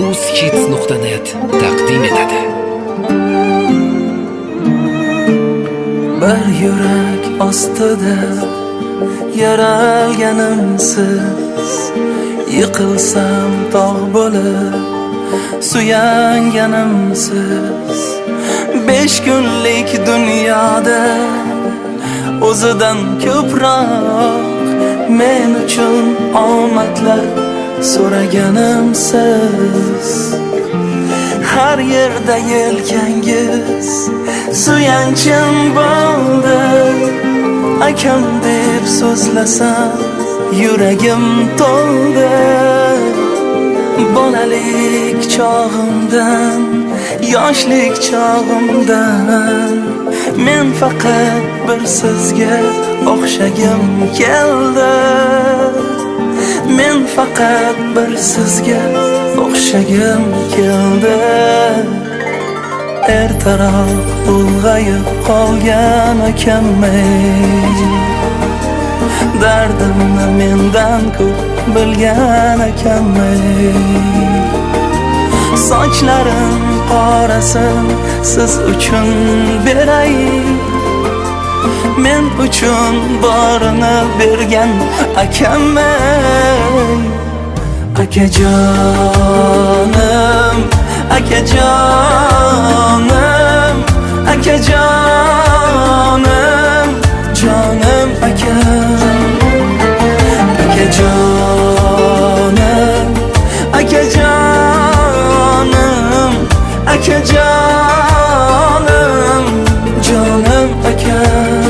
uzkids.net taqdim etadi. Bir yurak ostida yaralganimsiz, yiqilsam tog' bo'lib suyanganimsiz. 5 kunlik dunyoda o'zidan ko'proq men uchun omadlar so'raganimsiz. Har yerda yelkangiz suyanchim bo'ldi. Akam deb so'zlasam yuragim to'ldi. Bolalik chog'imdan, yoshlik chog'imdan men faqat bir sizga o'xshagim keldi. Men faqat bir sizga o'xshagim keldi. Ertaroq ulg'ayib qolgan akamay, dardimni mendan ko'p bilgan akamay. Sochlarim qorasin siz uchun beray, men uchun borini bergan akamay. Akajonim, akajonim, akajonim, jonim akam. Akajonim, akajonim, akajonim, jonim akam.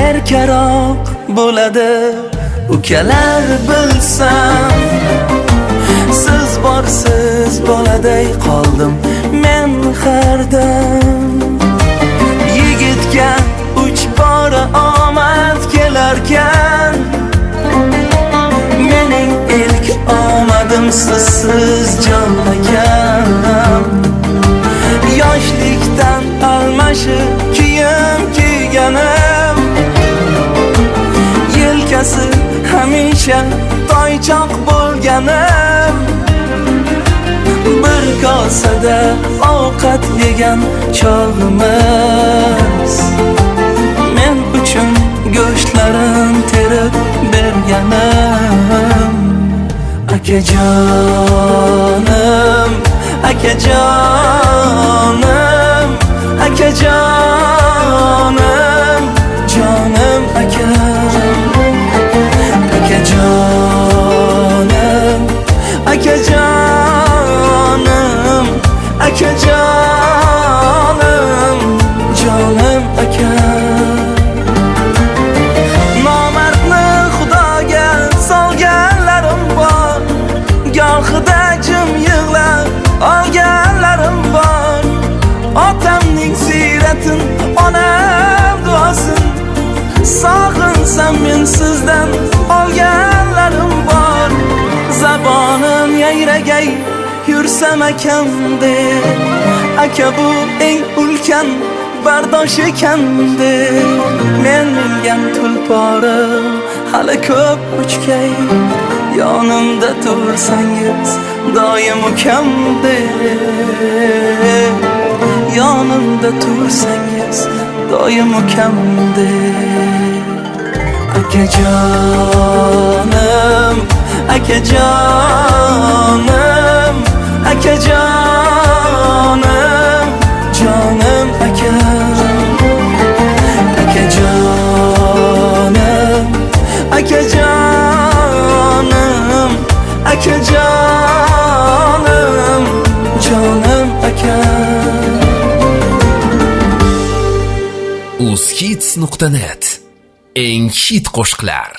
Erkaroq bo'ladi ukalar bilsam, siz borsiz boladay qoldim men hardam. Yigitga 3 bora omad kelarkan, mening ilk omadim sizsiz jon akam. Yoshlikdan almashib kiyim kiyganim, yelkasi hamisha toychoq bo'lganim. Bir kosada ovqat yegan chog'imiz, men uchun go'shtlarin terib berganim. Akajonim, akajonim, akajonim, jonim akam. Akajonim, akajonim, akajonim, jonim akam. Nomardni Xudoga solganlarim bor, gohida jim yig'lab olganlarim bor. Otamning siyratin, onam duosin sog'insam men sizdan olganlarim bor. Zabonim yayragay yursam akam deb, aka bu eng ulkan bardosh ekan deb. Men mingan tulporim hali ko'p uchgay, yonimda tursangiz doim ukam deb. Yonimda tursangiz doim ukam deb. Akajonim, akajonim, akajonim, jonim akam. Akajonim, akajonim, akajonim, jonim akam. uzkids.net eng hit qo'shiqlar.